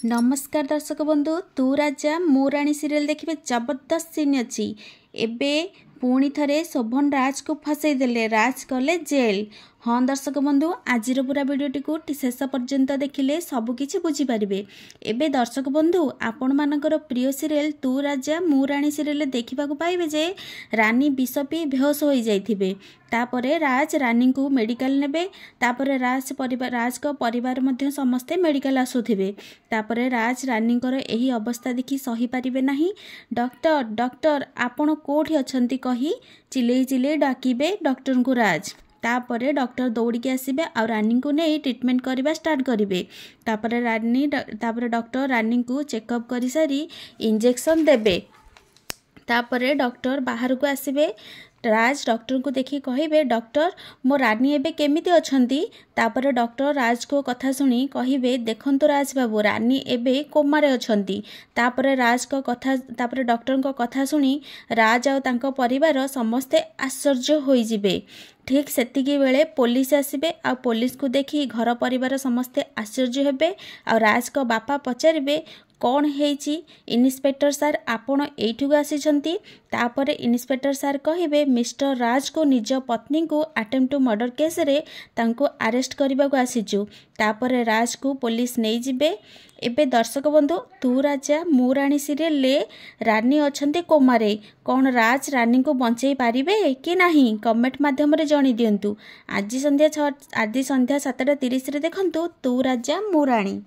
नमस्कार दर्शक बंधु तू राजा मु राणी सीरियल देखिए जबरदस्त सीन अच्छी एबे पुणी थरे शोभन राज को फसई देले राज कले जेल। हाँ दर्शक बंधु आज पूरा भिडटी को शेष पर्यंत देखिले सबकि बुझीपारे। एबे दर्शक बंधु आपण मानकर प्रिय सीरियल तू राजा मु राणी सीरियल देखा पाइबे जे रानी विष पी बेहोश हो जाइथिबे। तापरे राज रानी को मेडिकल नेबे। तापरे राज को परिवार मध्य समस्ते मेडिकल आसुथिबे। तापरे राज रानी एही अवस्था देखि सही पारिबे नाही। डॉक्टर डॉक्टर आपण कोठी अछंती कही चिल्लै चिल्लै डाकिबे डॉक्टर को राज। तापरे डॉक्टर दौड़ी आसबे आ रानी को नहीं ट्रीटमेंट करवा स्टार्ट करेंगे। तापरे डॉक्टर रानी को चेकअप कर सारी इंजेक्शन देबे। तापरे डॉक्टर बाहर को आसबे। राज डॉक्टर को देखी कहिबे डॉक्टर मो रानी एबे केमिति अछंती। तापरे डॉक्टर राज को कथा सुनी कहिबे देखंतु राज बाबू रानी एबे कोमारे अछंती। तापरे तापरे डॉक्टर को कथा सुनी राज आ तांको परिवार समस्ते आश्चर्य होई जिबे। ठीक सेतिकी बेले पुलिस आसबे आ पुलिस को देखी घर परिवार समस्ते आश्चर्य हेबे। आ राज को बापा पचारिबे कौन हेची इन्स्पेक्टर सार आपण एठू आसीछंती। तापरे इन्स्पेक्टर सार कहिबे मिस्टर राज को निज पत्नी को अटेम्प्ट टू मर्डर केस रे तांको अरेस्ट करबा को आसीचु। तापरे राज को पुलिस नहीं जिबे। एबे दर्शक बंधु तू राजा मु राणी सीरियल ले रानी अछंती कोमारे कौन राज रानी को बंचई पारिबे कि नहीं कमेंट माध्यम रे जणी दियंतु। आज संध्या 7:30 रे देखंतु तू राजा मु राणी।